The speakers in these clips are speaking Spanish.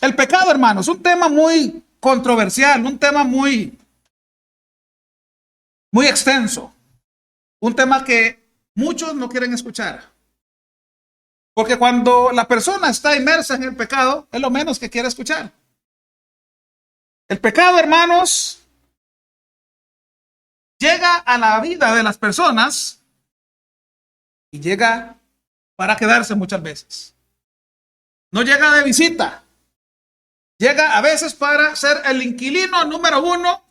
El pecado, hermanos, un tema muy controversial, un tema muy extenso, un tema que muchos no quieren escuchar. Porque cuando la persona está inmersa en el pecado, es lo menos que quiere escuchar. El pecado, hermanos, llega a la vida de las personas y llega para quedarse muchas veces. No llega de visita. Llega a veces para ser el inquilino número uno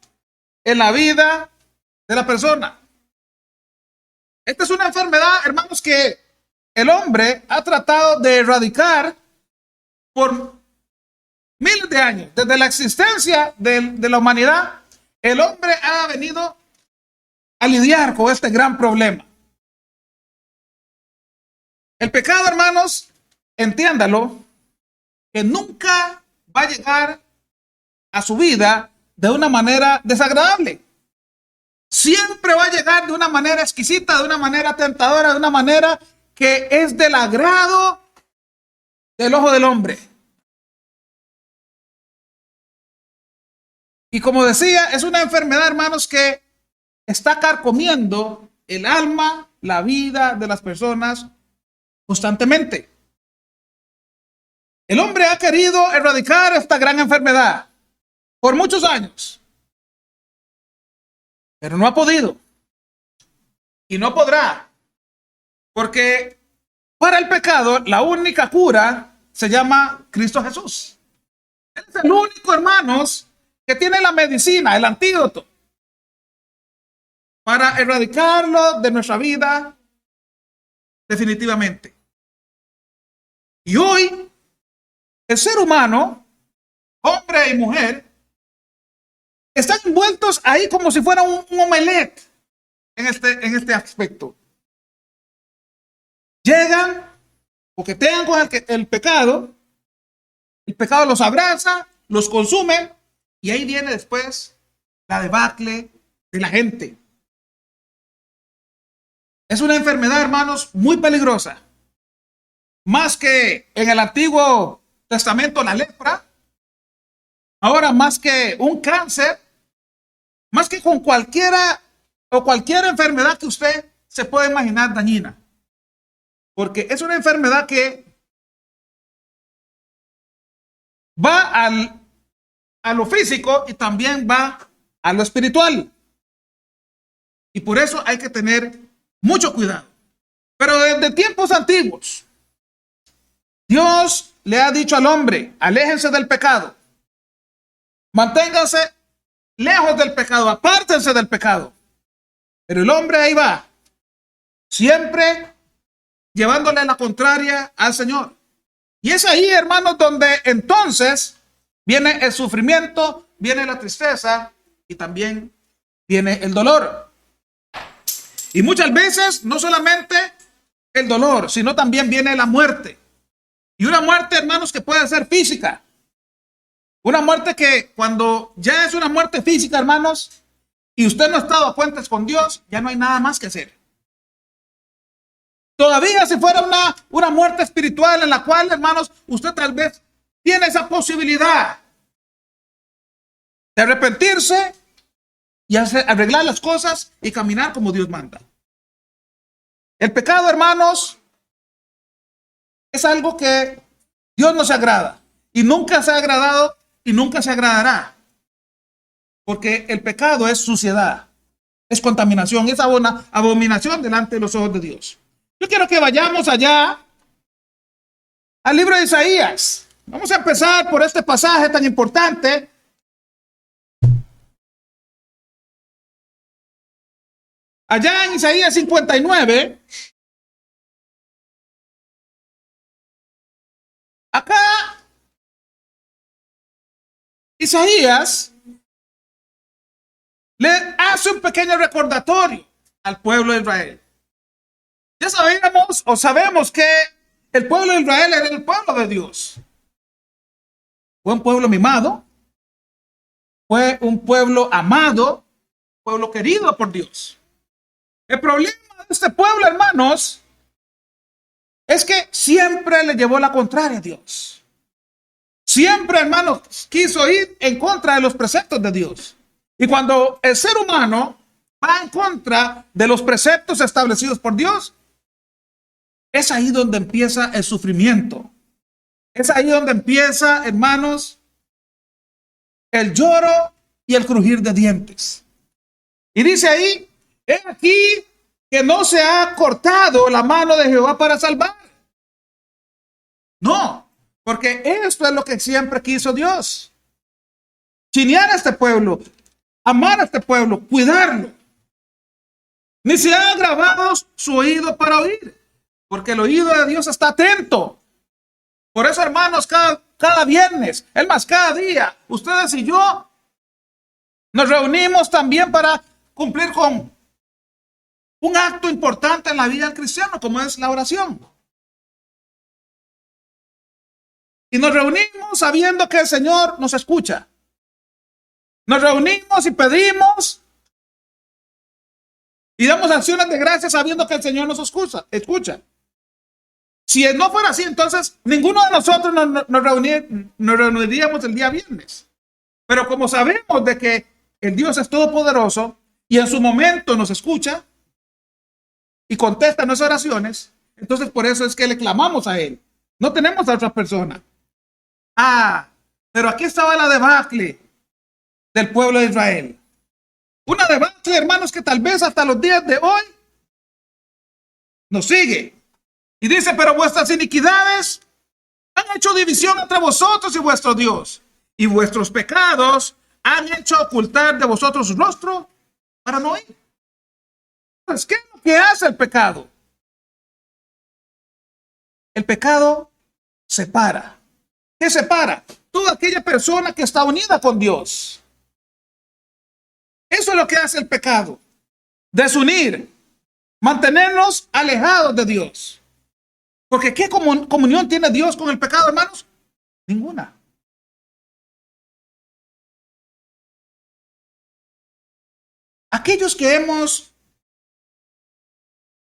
en la vida de la persona. Esta es una enfermedad, hermanos, que el hombre ha tratado de erradicar por miles de años. Desde la existencia de la humanidad, el hombre ha venido a lidiar con este gran problema. El pecado, hermanos, entiéndalo, que nunca va a llegar a su vida de una manera desagradable. Siempre va a llegar de una manera exquisita, de una manera tentadora, de una manera que es del agrado del ojo del hombre. Y como decía, es una enfermedad, hermanos, que está carcomiendo el alma, la vida de las personas constantemente. El hombre ha querido erradicar esta gran enfermedad por muchos años, pero no ha podido y no podrá, porque para el pecado la única cura se llama Cristo Jesús. Él es el único, hermanos, que tiene la medicina, el antídoto para erradicarlo de nuestra vida definitivamente. Y hoy el ser humano, hombre y mujer, están envueltos ahí como si fuera un omelette en este aspecto. Llegan, coquetean con el pecado los abraza, los consume, y ahí viene después la debacle de la gente. Es una enfermedad, hermanos, muy peligrosa. Más que en el Antiguo Testamento la lepra, ahora más que un cáncer, más que con cualquier enfermedad que usted se pueda imaginar dañina. Porque es una enfermedad que va a lo físico y también va a lo espiritual. Y por eso hay que tener mucho cuidado. Pero desde tiempos antiguos, Dios le ha dicho al hombre: aléjense del pecado. Manténganse lejos del pecado, apártense del pecado. Pero el hombre ahí va, siempre llevándole la contraria al Señor. Y es ahí, hermanos, donde entonces viene el sufrimiento, viene la tristeza y también viene el dolor. Y muchas veces no solamente el dolor, sino también viene la muerte. Y una muerte, hermanos, que puede ser física. Una muerte que cuando ya es una muerte física, hermanos, y usted no ha estado a cuentas con Dios, ya no hay nada más que hacer. Todavía si fuera una muerte espiritual en la cual, hermanos, usted tal vez tiene esa posibilidad de arrepentirse y arreglar las cosas y caminar como Dios manda. El pecado, hermanos, es algo que Dios no se agrada y nunca se ha agradado y nunca se agradará. Porque el pecado es suciedad, es contaminación, es abominación delante de los ojos de Dios. Yo quiero que vayamos allá al libro de Isaías. Vamos a empezar por este pasaje tan importante. Allá en Isaías 59, acá Isaías le hace un pequeño recordatorio al pueblo de Israel. Ya sabíamos o sabemos que el pueblo de Israel era el pueblo de Dios. Fue un pueblo mimado, fue un pueblo amado, pueblo querido por Dios. El problema de este pueblo, hermanos, es que siempre le llevó la contraria a Dios. Siempre, hermanos, quiso ir en contra de los preceptos de Dios. Y cuando el ser humano va en contra de los preceptos establecidos por Dios, es ahí donde empieza el sufrimiento. Es ahí donde empieza, hermanos, el lloro y el crujir de dientes. Y dice ahí, he aquí que no se ha cortado la mano de Jehová para salvar. No, porque esto es lo que siempre quiso Dios. Chinear a este pueblo, amar a este pueblo, cuidarlo. Ni se ha agravado su oído para oír, porque el oído de Dios está atento. Por eso, hermanos, cada viernes, es más, cada día, ustedes y yo nos reunimos también para cumplir con un acto importante en la vida del cristiano, como es la oración. Y nos reunimos sabiendo que el Señor nos escucha. Nos reunimos y pedimos y damos acciones de gracias sabiendo que el Señor nos escucha. Si no fuera así, entonces ninguno de nosotros nos reuniríamos el día viernes. Pero como sabemos de que el Dios es todopoderoso y en su momento nos escucha y contesta nuestras oraciones, entonces por eso es que le clamamos a Él. No tenemos a otra persona. Pero aquí estaba la debacle del pueblo de Israel. Una debacle, hermanos, que tal vez hasta los días de hoy nos sigue. Y dice, pero vuestras iniquidades han hecho división entre vosotros y vuestro Dios. Y vuestros pecados han hecho ocultar de vosotros su rostro para no oír. Pues, ¿qué es lo que hace el pecado? El pecado separa. ¿Qué separa? Toda aquella persona que está unida con Dios. Eso es lo que hace el pecado. Desunir. Mantenernos alejados de Dios. Porque ¿qué comunión tiene Dios con el pecado, hermanos? Ninguna. Aquellos que hemos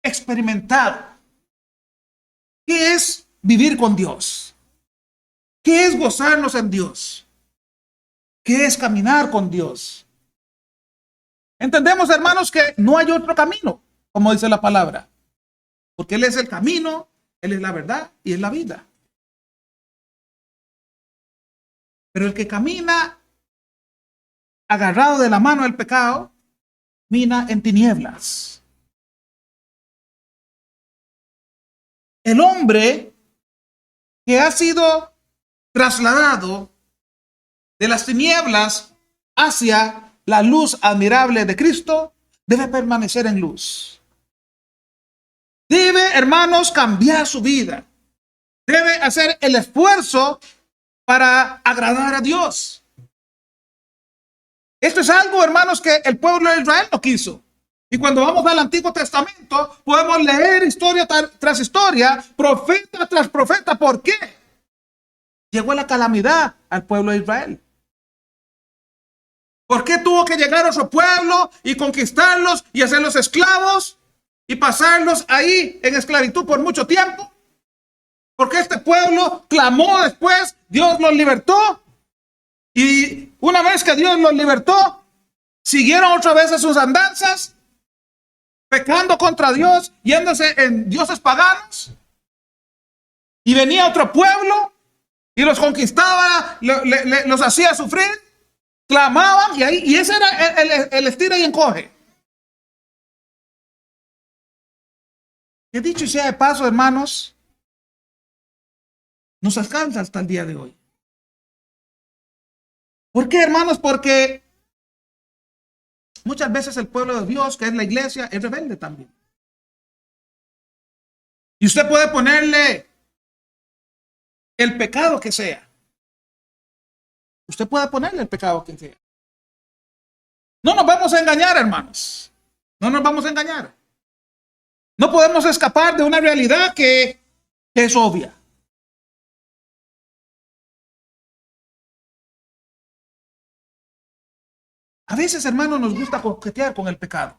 experimentado qué es vivir con Dios, qué es gozarnos en Dios, qué es caminar con Dios. Entendemos, hermanos, que no hay otro camino, como dice la palabra, porque Él es el camino, Él es la verdad y es la vida. Pero el que camina agarrado de la mano del pecado, camina en tinieblas. El hombre que ha sido trasladado de las tinieblas hacia la luz admirable de Cristo debe permanecer en luz. Debe, hermanos, cambiar su vida. Debe hacer el esfuerzo para agradar a Dios. Esto es algo, hermanos, que el pueblo de Israel no quiso. Y cuando vamos al Antiguo Testamento, podemos leer historia tras historia, profeta tras profeta. ¿Por qué? Llegó la calamidad al pueblo de Israel. ¿Por qué tuvo que llegar otro pueblo y conquistarlos y hacerlos esclavos y pasarlos ahí en esclavitud por mucho tiempo? Porque este pueblo clamó después, Dios los libertó. Y una vez que Dios los libertó, siguieron otra vez a sus andanzas, pecando contra Dios, yéndose en dioses paganos. Y venía otro pueblo y los conquistaba, los hacía sufrir, clamaban y ese era el estira y encoge. Que dicho sea de paso, hermanos, nos alcanza hasta el día de hoy. ¿Por qué, hermanos? Porque muchas veces el pueblo de Dios, que es la iglesia, es rebelde también. Y usted puede ponerle el pecado que sea. Usted puede ponerle el pecado que sea. No nos vamos a engañar, hermanos. No nos vamos a engañar. No podemos escapar de una realidad que es obvia. A veces, hermanos, nos gusta coquetear con el pecado.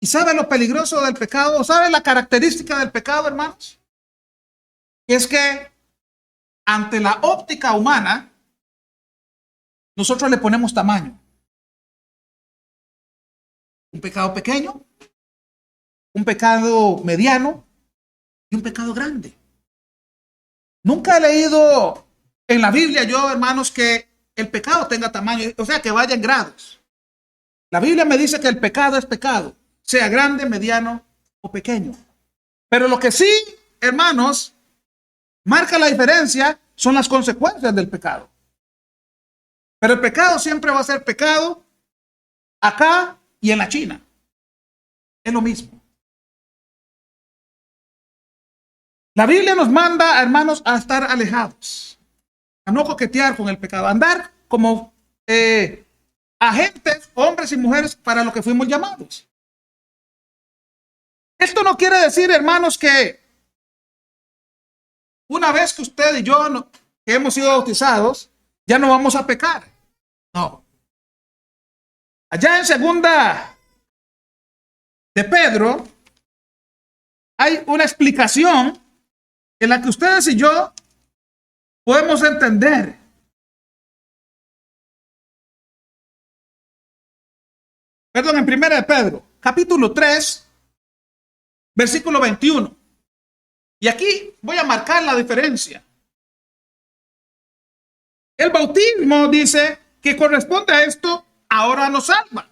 ¿Y sabe lo peligroso del pecado? ¿Sabe la característica del pecado, hermanos? Es que ante la óptica humana, nosotros le ponemos tamaño. Un pecado pequeño, un pecado mediano y un pecado grande. Nunca he leído en la Biblia yo, hermanos, que el pecado tenga tamaño, o sea, que vaya en grados. La Biblia me dice que el pecado es pecado, sea grande, mediano o pequeño. Pero lo que sí, hermanos, marca la diferencia son las consecuencias del pecado. Pero el pecado siempre va a ser pecado acá y en la China. Es lo mismo. La Biblia nos manda, hermanos, a estar alejados, a no coquetear con el pecado, a andar como agentes, hombres y mujeres, para lo que fuimos llamados. Esto no quiere decir, hermanos, que una vez que usted y yo que hemos sido bautizados, ya no vamos a pecar. No. Allá en segunda de Pedro hay una explicación en la que ustedes y yo podemos entender. Perdón, en primera de Pedro, capítulo 3, versículo 21. Y aquí voy a marcar la diferencia. El bautismo dice que corresponde a esto, ahora nos salva.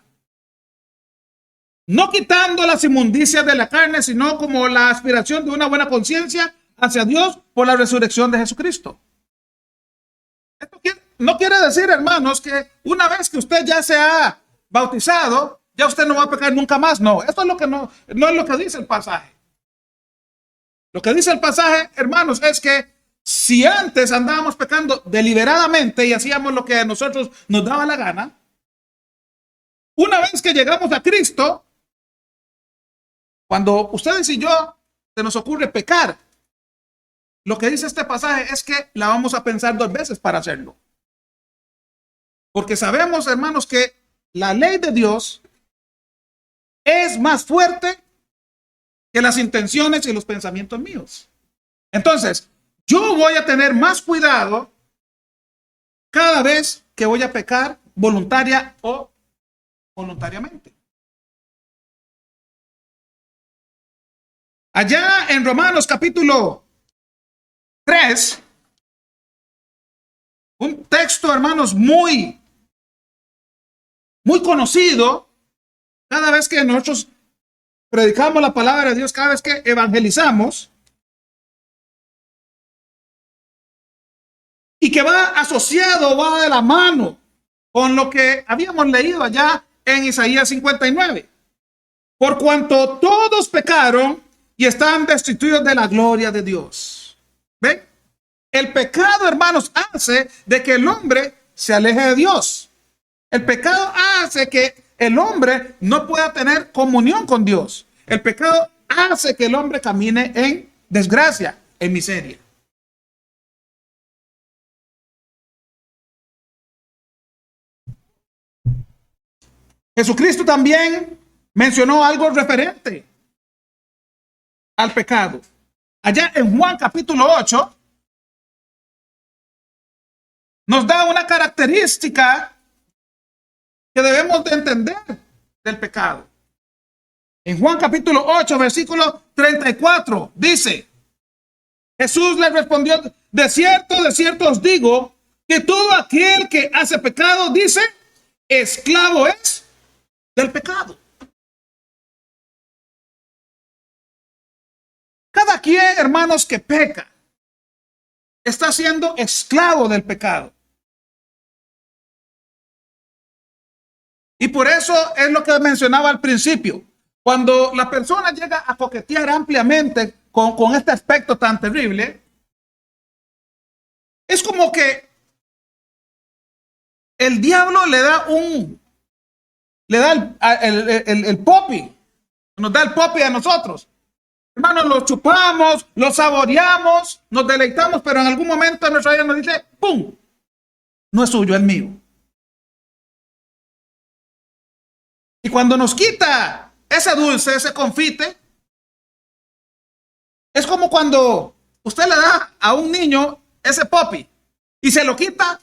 No quitando las inmundicias de la carne, sino como la aspiración de una buena conciencia hacia Dios por la resurrección de Jesucristo. Esto no quiere decir, hermanos, que una vez que usted ya se ha bautizado, ya usted no va a pecar nunca más. No, esto es lo que no es lo que dice el pasaje. Lo que dice el pasaje, hermanos, es que si antes andábamos pecando deliberadamente y hacíamos lo que a nosotros nos daba la gana, una vez que llegamos a Cristo, cuando ustedes y yo se nos ocurre pecar, lo que dice este pasaje es que la vamos a pensar 2 veces para hacerlo. Porque sabemos, hermanos, que la ley de Dios es más fuerte que las intenciones y los pensamientos míos. Entonces, yo voy a tener más cuidado cada vez que voy a pecar voluntaria o voluntariamente. Allá en Romanos capítulo 3, un texto, hermanos, muy conocido. Cada vez que nosotros predicamos la palabra de Dios, cada vez que evangelizamos, y que va asociado, va de la mano con lo que habíamos leído allá en Isaías 59. Por cuanto todos pecaron y están destituidos de la gloria de Dios. ¿Ven? El pecado, hermanos, hace de que el hombre se aleje de Dios. El pecado hace que el hombre no pueda tener comunión con Dios. El pecado hace que el hombre camine en desgracia, en miseria. Jesucristo también mencionó algo referente al pecado. Allá en Juan capítulo 8 nos da una característica que debemos de entender del pecado. En Juan capítulo 8, versículo 34, dice, Jesús le respondió, de cierto os digo, que todo aquel que hace pecado, dice, esclavo es del pecado. Cada quien, hermanos, que peca, está siendo esclavo del pecado. Y por eso es lo que mencionaba al principio. Cuando la persona llega a coquetear ampliamente con este aspecto tan terrible, es como que el diablo le da el popi, nos da el popi a nosotros. Hermanos, lo chupamos, lo saboreamos, nos deleitamos, pero en algún momento nuestra vida nos dice, ¡pum! No es suyo, es mío. Y cuando nos quita ese dulce, ese confite, es como cuando usted le da a un niño ese popi y se lo quita,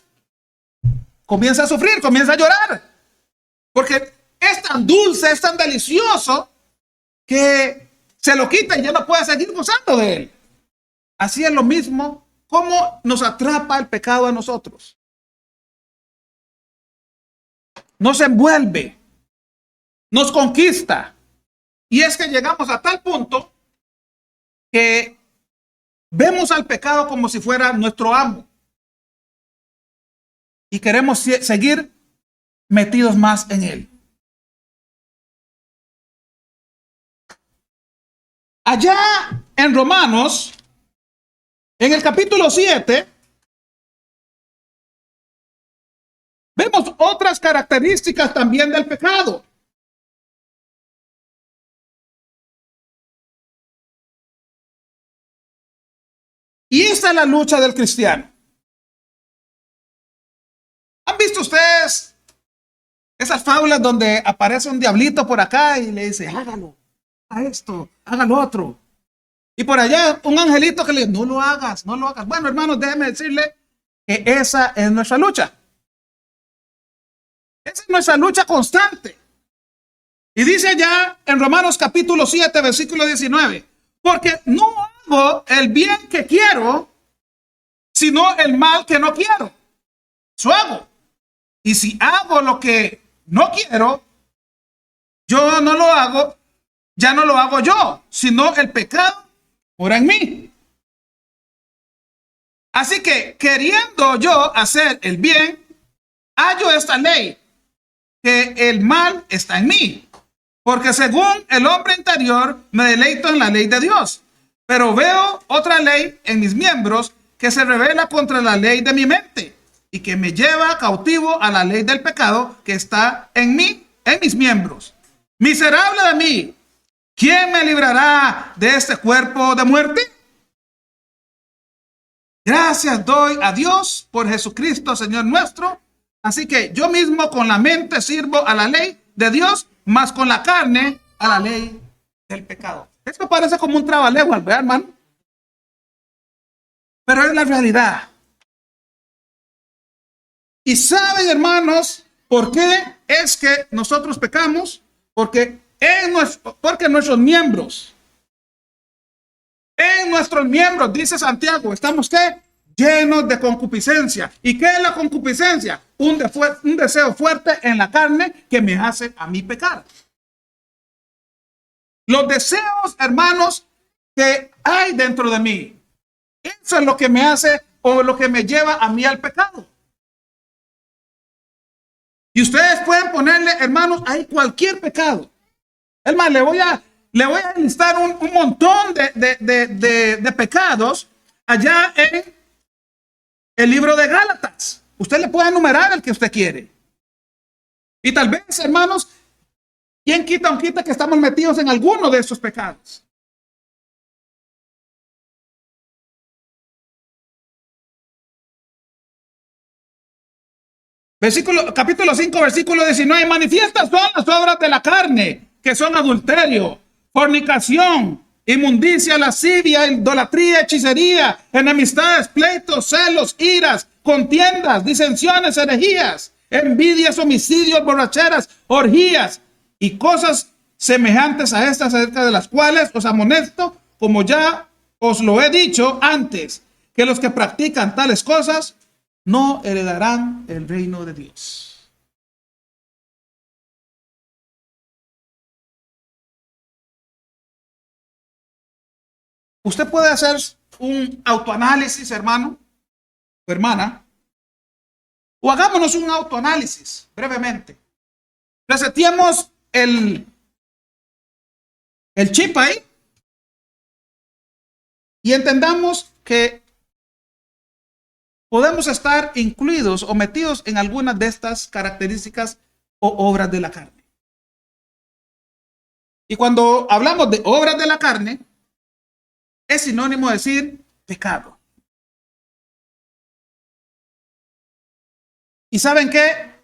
comienza a sufrir, comienza a llorar. Porque es tan dulce, es tan delicioso que se lo quita y ya no puede seguir gozando de él. Así es lo mismo como nos atrapa el pecado a nosotros. Nos envuelve, nos conquista. Y es que llegamos a tal punto que vemos al pecado como si fuera nuestro amo. Y queremos seguir metidos más en él. Allá en Romanos, en el capítulo 7, vemos otras características también del pecado. Y esta es la lucha del cristiano. ¿Han visto ustedes esas fábulas donde aparece un diablito por acá y le dice, hágalo, a esto, hágalo otro? Y por allá un angelito que le dice, no lo hagas, no lo hagas. Bueno, hermanos, déjenme decirle que esa es nuestra lucha. Esa es nuestra lucha constante. Y dice ya en Romanos capítulo 7, versículo 19, porque no hago el bien que quiero, sino el mal que no quiero. Eso hago. Y si hago lo que no quiero, yo no lo hago, ya no lo hago yo, sino el pecado mora en mí. Así que queriendo yo hacer el bien, hallo esta ley, que el mal está en mí. Porque según el hombre interior me deleito en la ley de Dios, pero veo otra ley en mis miembros que se revela contra la ley de mi mente y que me lleva cautivo a la ley del pecado que está en mí, en mis miembros. Miserable de mí, ¿quién me librará de este cuerpo de muerte? Gracias doy a Dios por Jesucristo, Señor nuestro. Así que yo mismo con la mente sirvo a la ley de Dios, más con la carne a la ley del pecado. Esto parece como un trabalenguas, ¿verdad, hermano? Pero es la realidad. Y saben, hermanos, ¿por qué es que nosotros pecamos? Porque nuestros miembros, dice Santiago, estamos ¿qué? Llenos de concupiscencia. ¿Y qué es la concupiscencia? Un deseo fuerte en la carne que me hace a mí pecar. Los deseos, hermanos, que hay dentro de mí, eso es lo que me hace o lo que me lleva a mí al pecado. Y ustedes pueden ponerle, hermanos, ahí cualquier pecado. Hermano, le voy a enlistar un montón de pecados allá en el libro de Gálatas. Usted le puede enumerar el que usted quiere. Y tal vez, hermanos, ¿quién quita o quita que estamos metidos en alguno de esos pecados? Capítulo 5, versículo 19. Manifiestas son las obras de la carne, que son adulterio, fornicación, inmundicia, lascivia, idolatría, hechicería, enemistades, pleitos, celos, iras, contiendas, disensiones, herejías, envidias, homicidios, borracheras, orgías y cosas semejantes a estas, acerca de las cuales os amonesto, como ya os lo he dicho antes, que los que practican tales cosas no heredarán el reino de Dios. Usted puede hacer un autoanálisis, hermano o hermana, o hagámonos un autoanálisis brevemente. Reseteemos el chip ahí y entendamos que podemos estar incluidos o metidos en algunas de estas características o obras de la carne. Y cuando hablamos de obras de la carne, es sinónimo de decir pecado. ¿Y saben qué?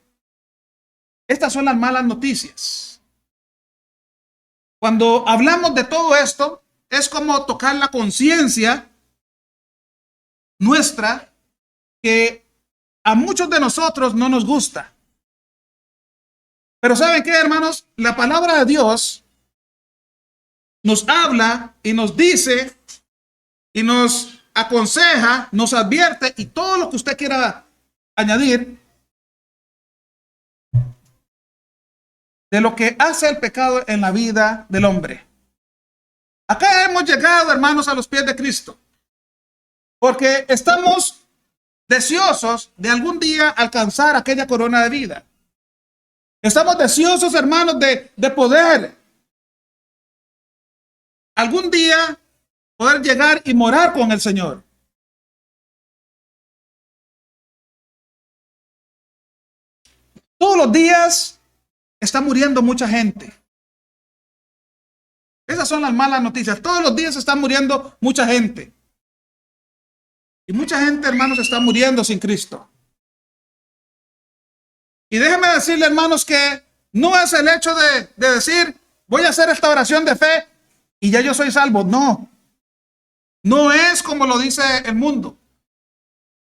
Estas son las malas noticias. Cuando hablamos de todo esto, es como tocar la conciencia nuestra que a muchos de nosotros no nos gusta. Pero ¿saben qué, hermanos? La palabra de Dios nos habla y nos dice y nos aconseja, nos advierte y todo lo que usted quiera añadir de lo que hace el pecado en la vida del hombre. Acá hemos llegado, hermanos, a los pies de Cristo, porque estamos deseosos de algún día alcanzar aquella corona de vida. Estamos deseosos, hermanos, de poder algún día poder llegar y morar con el Señor. Todos los días está muriendo mucha gente. Esas son las malas noticias. Todos los días está muriendo mucha gente. Y mucha gente, hermanos, está muriendo sin Cristo. Y déjenme decirle, hermanos, que no es el hecho de decir, voy a hacer esta oración de fe y ya yo soy salvo. No. No es como lo dice el mundo.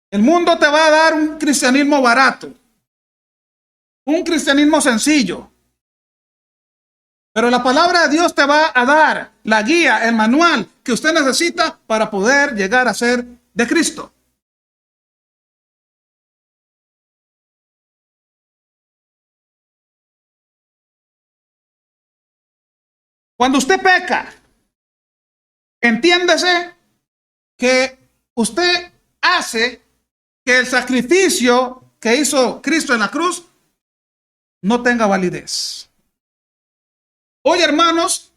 El mundo te va a dar un cristianismo barato. Un cristianismo sencillo. Pero la palabra de Dios te va a dar la guía, el manual que usted necesita para poder llegar a ser de Cristo. Cuando usted peca, entiéndase que usted hace que el sacrificio que hizo Cristo en la cruz no tenga validez. Hoy, hermanos,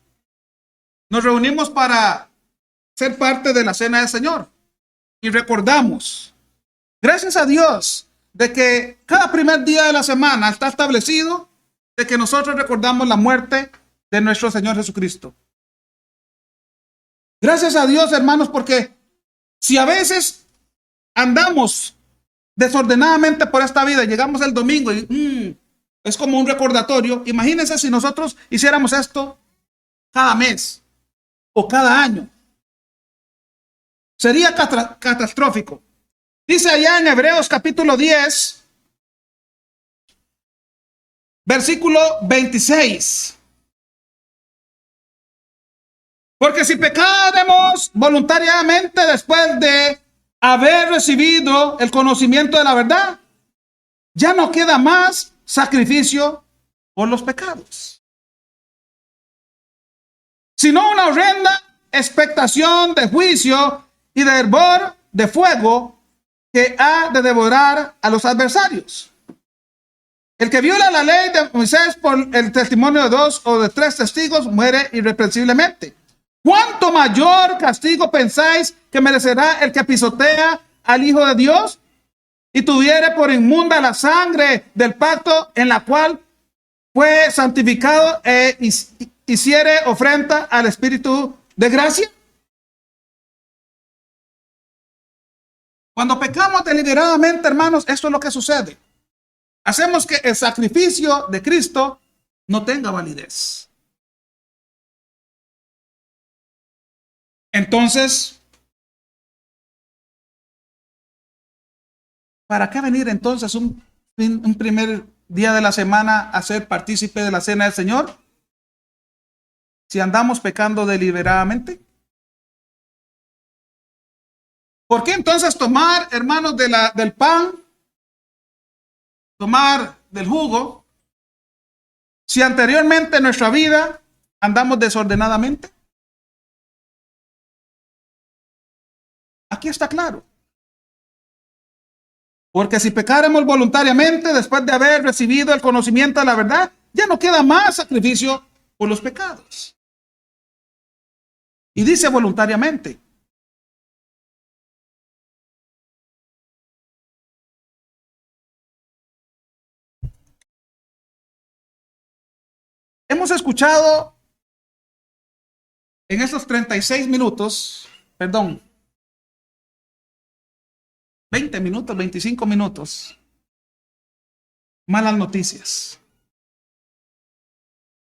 nos reunimos para ser parte de la cena del Señor y recordamos, gracias a Dios, de que cada primer día de la semana está establecido de que nosotros recordamos la muerte de nuestro Señor Jesucristo. Gracias a Dios, hermanos, porque si a veces andamos desordenadamente por esta vida, llegamos el domingo y es como un recordatorio. Imagínense si nosotros hiciéramos esto cada mes o cada año. Sería catastrófico. Dice allá en Hebreos capítulo 10, versículo 26. Porque si pecáremos voluntariamente después de haber recibido el conocimiento de la verdad, ya no queda más sacrificio por los pecados, sino una horrenda expectación de juicio y de hervor de fuego que ha de devorar a los adversarios. El que viola la ley de Moisés por el testimonio de 2 o de 3 testigos muere irreprensiblemente. ¿Cuánto mayor castigo pensáis que merecerá el que pisotea al Hijo de Dios y tuviere por inmunda la sangre del pacto en la cual fue santificado e hiciere ofrenda al Espíritu de gracia? Cuando pecamos deliberadamente, hermanos, esto es lo que sucede. Hacemos que el sacrificio de Cristo no tenga validez. Entonces, ¿para qué venir entonces un primer día de la semana a ser partícipe de la cena del Señor? Si andamos pecando deliberadamente. ¿Por qué entonces tomar, hermanos, del pan, tomar del jugo, si anteriormente en nuestra vida andamos desordenadamente? Aquí está claro. Porque si pecáramos voluntariamente después de haber recibido el conocimiento de la verdad, ya no queda más sacrificio por los pecados. Y dice voluntariamente. Hemos escuchado en estos 36 minutos, perdón, 20 minutos, 25 minutos, malas noticias.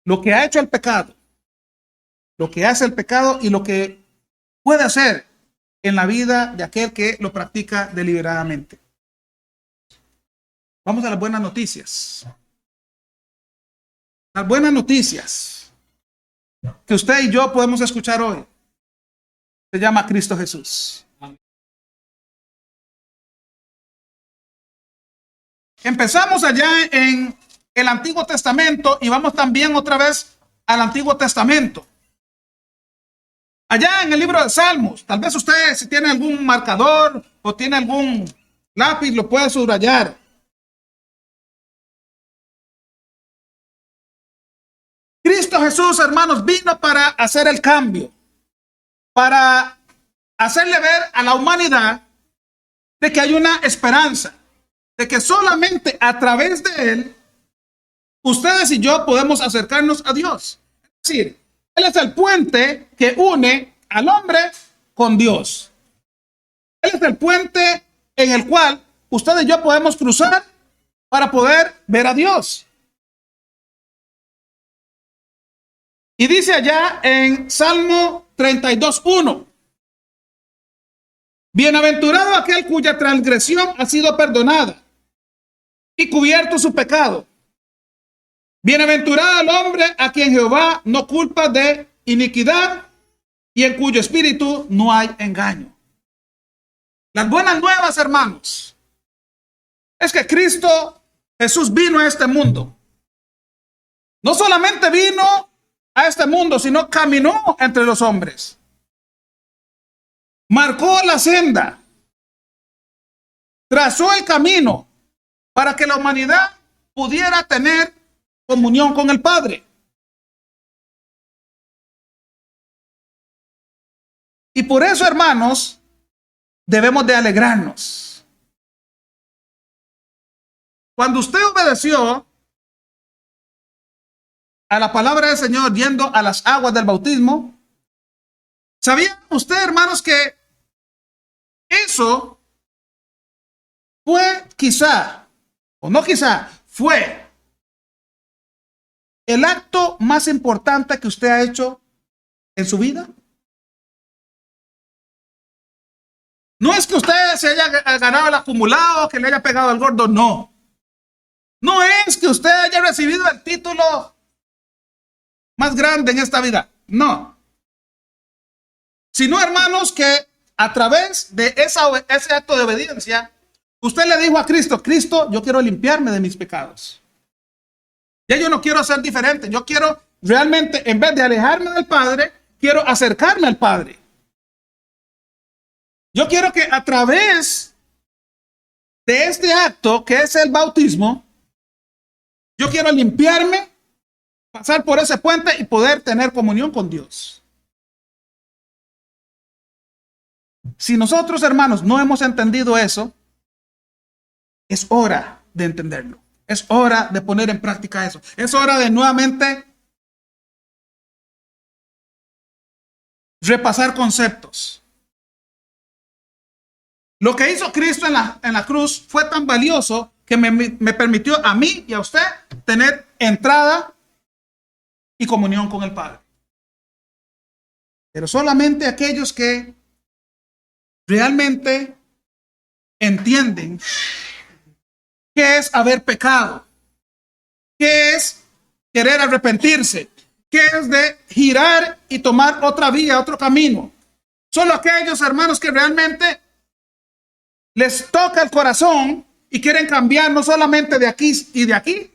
Lo que ha hecho el pecado, lo que hace el pecado y lo que puede hacer en la vida de aquel que lo practica deliberadamente. Vamos a las buenas noticias. Las buenas noticias que usted y yo podemos escuchar hoy se llama Cristo Jesús. Empezamos allá en el Antiguo Testamento y vamos también otra vez al Antiguo Testamento. Allá en el libro de Salmos, tal vez usted si tiene algún marcador o tiene algún lápiz lo puede subrayar. Cristo Jesús, hermanos, vino para hacer el cambio, para hacerle ver a la humanidad de que hay una esperanza, de que solamente a través de Él, ustedes y yo podemos acercarnos a Dios. Es decir, Él es el puente que une al hombre con Dios. Él es el puente en el cual ustedes y yo podemos cruzar para poder ver a Dios. Y dice allá en Salmo 32:1. Bienaventurado aquel cuya transgresión ha sido perdonada y cubierto su pecado. Bienaventurado el hombre a quien Jehová no culpa de iniquidad y en cuyo espíritu no hay engaño. Las buenas nuevas, hermanos, es que Cristo Jesús vino a este mundo. No solamente vino a este mundo, sino caminó entre los hombres. Marcó la senda. Trazó el camino para que la humanidad pudiera tener comunión con el Padre. Y por eso, hermanos, debemos de alegrarnos. Cuando usted obedeció a la palabra del Señor yendo a las aguas del bautismo, ¿sabía usted, hermanos, que eso fue quizá, o no quizá, fue el acto más importante que usted ha hecho en su vida? No es que usted se haya ganado el acumulado, que le haya pegado al gordo, no. No es que usted haya recibido el título más grande en esta vida, no. Sino, hermanos, que a través de ese acto de obediencia, usted le dijo a Cristo, Cristo, yo quiero limpiarme de mis pecados. Ya yo no quiero ser diferente, yo quiero realmente, en vez de alejarme del Padre, quiero acercarme al Padre. Yo quiero que a través de este acto, que es el bautismo, yo quiero limpiarme, pasar por ese puente y poder tener comunión con Dios. Si nosotros, hermanos, no hemos entendido eso, es hora de entenderlo. Es hora de poner en práctica eso. Es hora de nuevamente repasar conceptos. Lo que hizo Cristo en la cruz fue tan valioso que me permitió a mí y a usted tener entrada y comunión con el Padre. Pero solamente aquellos que realmente entienden qué es haber pecado, qué es querer arrepentirse, qué es de girar y tomar otra vía, otro camino. Solo aquellos, hermanos, que realmente les toca el corazón y quieren cambiar no solamente de aquí y de aquí.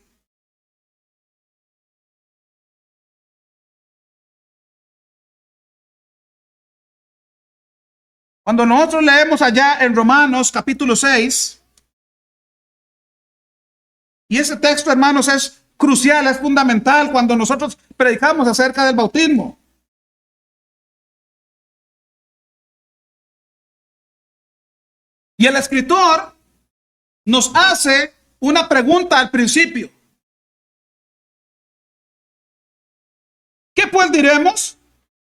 Cuando nosotros leemos allá en Romanos capítulo 6, y ese texto, hermanos, es crucial, es fundamental cuando nosotros predicamos acerca del bautismo. Y el escritor nos hace una pregunta al principio. ¿Qué pues diremos?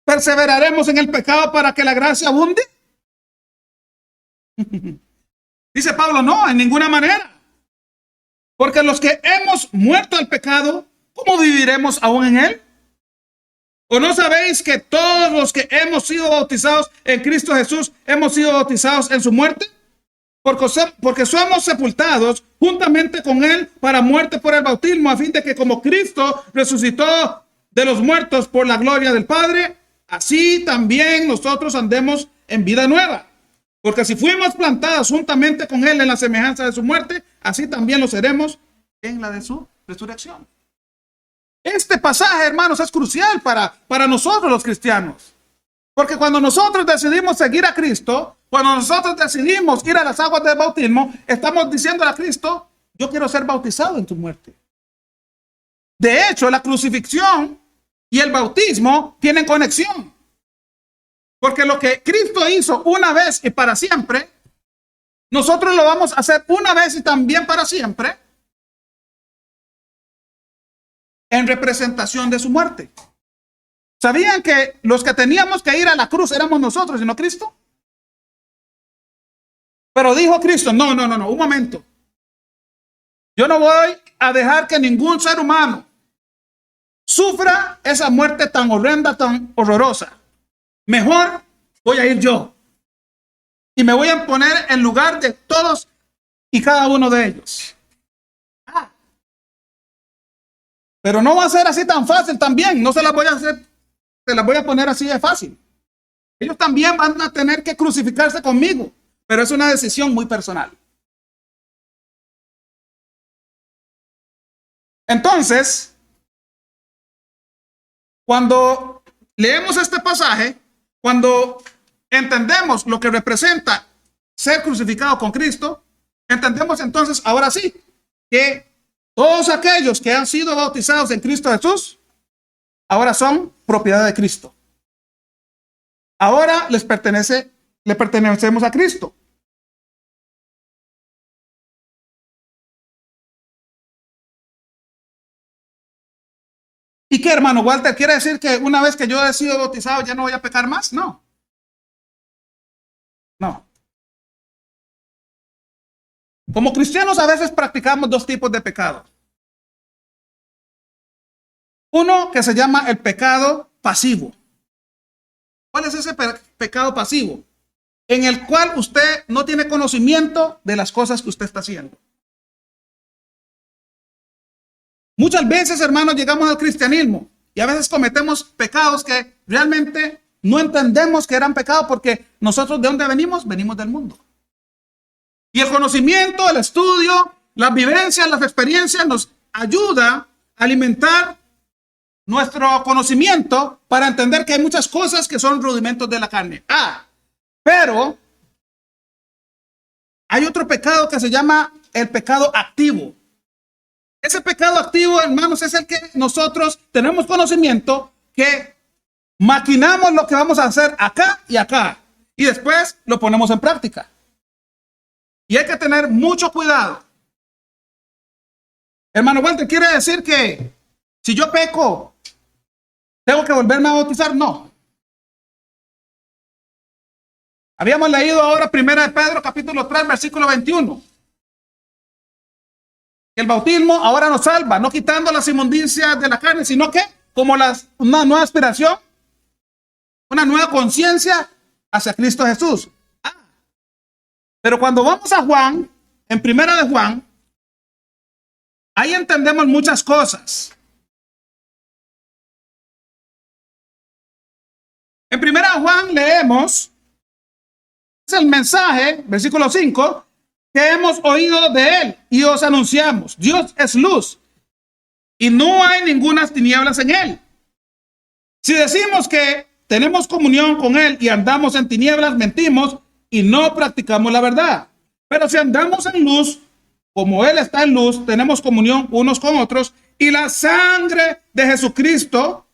¿Perseveraremos en el pecado para que la gracia abunde? Dice Pablo, no, en ninguna manera. Porque los que hemos muerto al pecado, ¿cómo viviremos aún en él? ¿O no sabéis que todos los que hemos sido bautizados en Cristo Jesús hemos sido bautizados en su muerte? Porque somos sepultados juntamente con él para muerte por el bautismo, a fin de que como Cristo resucitó de los muertos por la gloria del Padre, así también nosotros andemos en vida nueva. Porque si fuimos plantados juntamente con él en la semejanza de su muerte, así también lo seremos en la de su resurrección. Este pasaje, hermanos, es crucial para nosotros los cristianos. Porque cuando nosotros decidimos seguir a Cristo, cuando nosotros decidimos ir a las aguas del bautismo, estamos diciendo a Cristo, yo quiero ser bautizado en tu muerte. De hecho, la crucifixión y el bautismo tienen conexión. Porque lo que Cristo hizo una vez y para siempre, nosotros lo vamos a hacer una vez y también para siempre, en representación de su muerte. ¿Sabían que los que teníamos que ir a la cruz éramos nosotros y no Cristo? Pero dijo Cristo, no, un momento. Yo no voy a dejar que ningún ser humano sufra esa muerte tan horrenda, tan horrorosa. Mejor voy a ir yo. Y me voy a poner en lugar de todos y cada uno de ellos. Pero no va a ser así tan fácil también. No se las voy a hacer, se las voy a poner así de fácil. Ellos también van a tener que crucificarse conmigo. Pero es una decisión muy personal. Entonces, cuando leemos este pasaje, cuando entendemos lo que representa ser crucificado con Cristo, entendemos entonces, ahora sí, que todos aquellos que han sido bautizados en Cristo Jesús, ahora son propiedad de Cristo. Ahora le pertenecemos a Cristo. ¿Y qué, hermano Walter? ¿Quiere decir que una vez que yo he sido bautizado ya no voy a pecar más? No. No. Como cristianos a veces practicamos dos tipos de pecado. Uno que se llama el pecado pasivo. ¿Cuál es ese pecado pasivo? En el cual usted no tiene conocimiento de las cosas que usted está haciendo. Muchas veces, hermanos, llegamos al cristianismo y a veces cometemos pecados que realmente no entendemos que eran pecados porque nosotros ¿de dónde venimos? Venimos del mundo. Y el conocimiento, el estudio, las vivencias, las experiencias nos ayuda a alimentar nuestro conocimiento para entender que hay muchas cosas que son rudimentos de la carne. Pero hay otro pecado que se llama el pecado activo. Ese pecado activo, hermanos, es el que nosotros tenemos conocimiento, que maquinamos lo que vamos a hacer acá y acá, y después lo ponemos en práctica. Y hay que tener mucho cuidado. Hermano Walter, ¿quiere decir que si yo peco, tengo que volverme a bautizar? No. Habíamos leído ahora 1 de Pedro, capítulo 3, versículo 21. El bautismo ahora nos salva, no quitando las inmundicias de la carne, sino que como una nueva aspiración, una nueva conciencia hacia Cristo Jesús. Pero cuando vamos a Juan, en 1 de Juan, ahí entendemos muchas cosas. En 1 de Juan leemos, es el mensaje, versículo 5, que hemos oído de él y os anunciamos. Dios es luz y no hay ninguna tinieblas en él. Si decimos que tenemos comunión con él y andamos en tinieblas, mentimos y no practicamos la verdad. Pero si andamos en luz, como él está en luz, tenemos comunión unos con otros y la sangre de Jesucristo,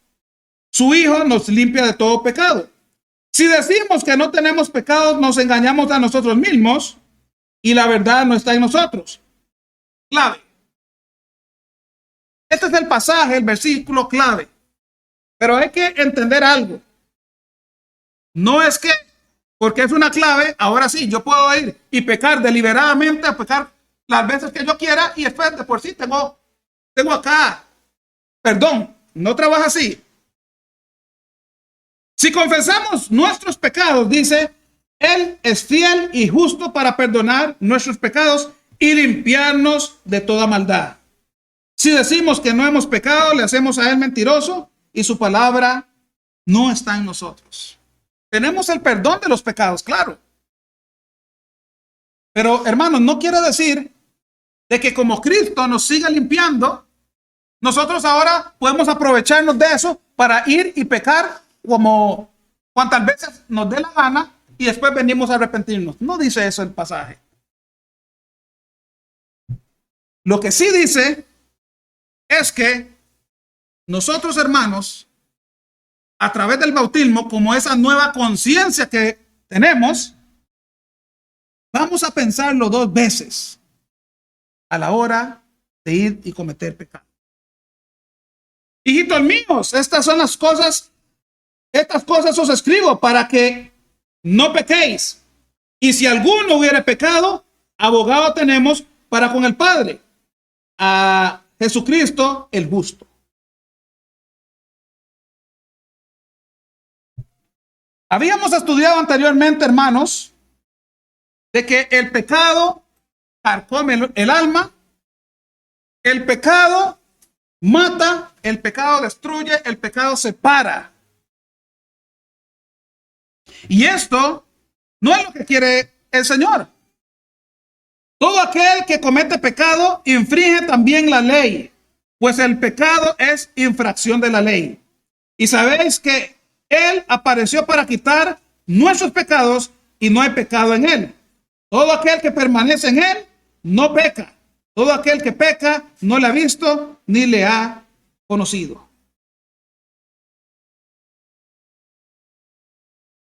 su Hijo, nos limpia de todo pecado. Si decimos que no tenemos pecados, nos engañamos a nosotros mismos y la verdad no está en nosotros. Clave. Este es el pasaje, el versículo clave. Pero hay que entender algo. No es que, porque es una clave, ahora sí, yo puedo ir y pecar deliberadamente, a pecar las veces que yo quiera y después de por sí tengo acá. Perdón, no trabaja así. Si confesamos nuestros pecados, dice, Él es fiel y justo para perdonar nuestros pecados y limpiarnos de toda maldad. Si decimos que no hemos pecado, le hacemos a Él mentiroso y su palabra no está en nosotros. Tenemos el perdón de los pecados, claro. Pero, hermanos, no quiere decir de que como Cristo nos siga limpiando, nosotros ahora podemos aprovecharnos de eso para ir y pecar como cuantas veces nos dé la gana y después venimos a arrepentirnos. No dice eso el pasaje. Lo que sí dice es que nosotros, hermanos, a través del bautismo, como esa nueva conciencia que tenemos, vamos a pensarlo 2 veces a la hora de ir y cometer pecado. Hijitos míos, estas cosas os escribo para que no pequéis. Y si alguno hubiere pecado, abogado tenemos para con el Padre, a Jesucristo el justo. Habíamos estudiado anteriormente, hermanos, de que el pecado carcome el alma, el pecado mata, el pecado destruye, el pecado separa. Y esto no es lo que quiere el Señor. Todo aquel que comete pecado infringe también la ley, pues el pecado es infracción de la ley. Y sabéis que Él apareció para quitar nuestros pecados y no hay pecado en Él. Todo aquel que permanece en Él no peca. Todo aquel que peca no le ha visto ni le ha conocido.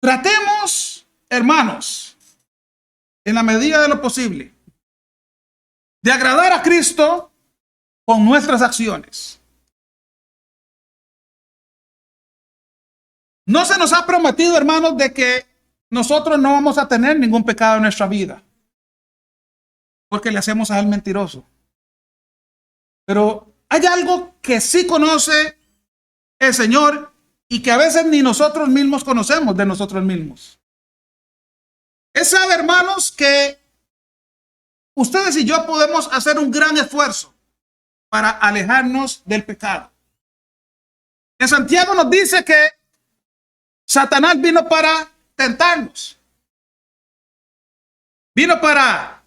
Tratemos, hermanos, en la medida de lo posible, de agradar a Cristo con nuestras acciones. No se nos ha prometido, hermanos, de que nosotros no vamos a tener ningún pecado en nuestra vida, porque le hacemos a Él mentiroso. Pero hay algo que sí conoce el Señor y que a veces ni nosotros mismos conocemos de nosotros mismos. Él sabe, hermanos, que ustedes y yo podemos hacer un gran esfuerzo para alejarnos del pecado. En Santiago nos dice que Satanás vino para tentarnos. Vino para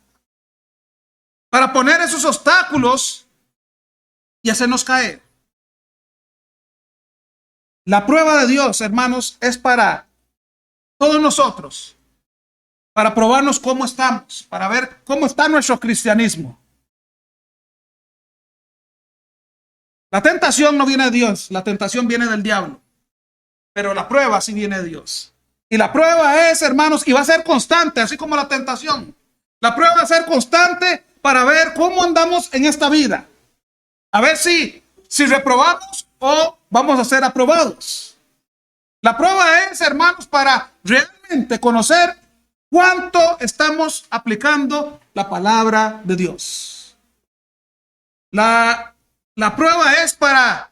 poner esos obstáculos y hacernos caer. La prueba de Dios, hermanos, es para todos nosotros, para probarnos cómo estamos, para ver cómo está nuestro cristianismo. La tentación no viene de Dios, la tentación viene del diablo, pero la prueba sí viene de Dios. Y la prueba es, hermanos, y va a ser constante, así como la tentación. La prueba va a ser constante para ver cómo andamos en esta vida. A ver si reprobamos o vamos a ser aprobados. La prueba es, hermanos, para realmente conocer cuánto estamos aplicando la palabra de Dios. La prueba es para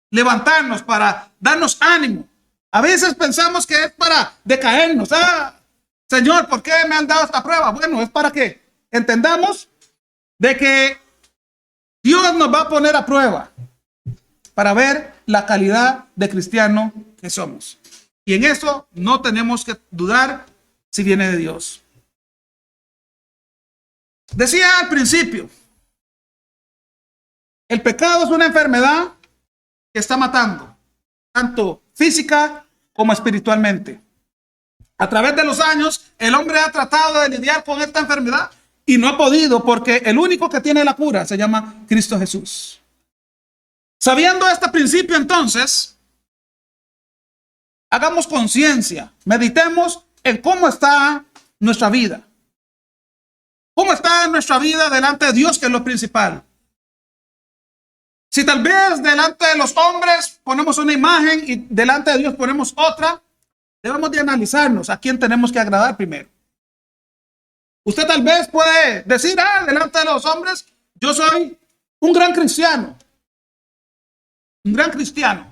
levantarnos, para darnos ánimo. A veces pensamos que es para decaernos. Señor, ¿por qué me han dado esta prueba? Bueno, es para que entendamos de que Dios nos va a poner a prueba para ver la calidad de cristiano que somos. Y en eso no tenemos que dudar si viene de Dios. Decía al principio, el pecado es una enfermedad que está matando, tanto física como espiritualmente. A través de los años, el hombre ha tratado de lidiar con esta enfermedad y no ha podido, porque el único que tiene la cura se llama Cristo Jesús. Sabiendo este principio, entonces, hagamos conciencia, meditemos en cómo está nuestra vida. ¿Cómo está nuestra vida delante de Dios, que es lo principal? Si tal vez delante de los hombres ponemos una imagen y delante de Dios ponemos otra, debemos de analizarnos a quién tenemos que agradar primero. Usted tal vez puede decir, delante de los hombres, yo soy un gran cristiano. Un gran cristiano.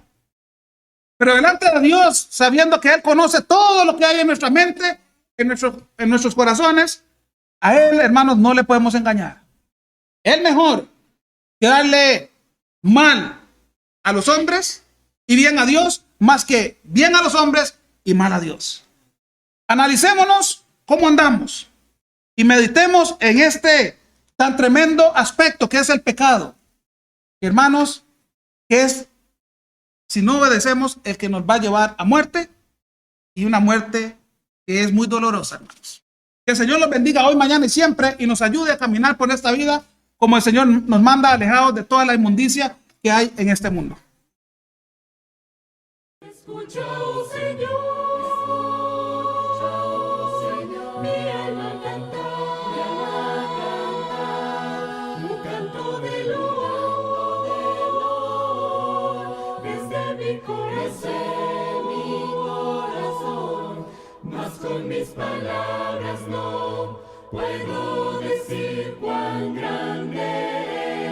Pero delante de Dios, sabiendo que Él conoce todo lo que hay en nuestra mente, en nuestros corazones, a Él, hermanos, no le podemos engañar. Es mejor que darle mal a los hombres y bien a Dios, más que bien a los hombres y mal a Dios. Analicémonos cómo andamos y meditemos en este tan tremendo aspecto que es el pecado. Hermanos, que es, si no obedecemos, el que nos va a llevar a muerte, y una muerte que es muy dolorosa, hermanos. Que el Señor los bendiga hoy, mañana y siempre, y nos ayude a caminar por esta vida como el Señor nos manda, alejados de toda la inmundicia que hay en este mundo. Escucha, oh Señor, mi alma canta, un canto de loor, desde mi corazón, mas con mis palabras no puedo decir cuán grande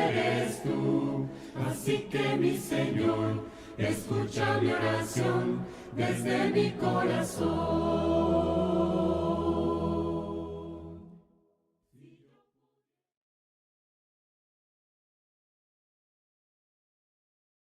eres tú. Así que mi Señor, escucha mi oración desde mi corazón.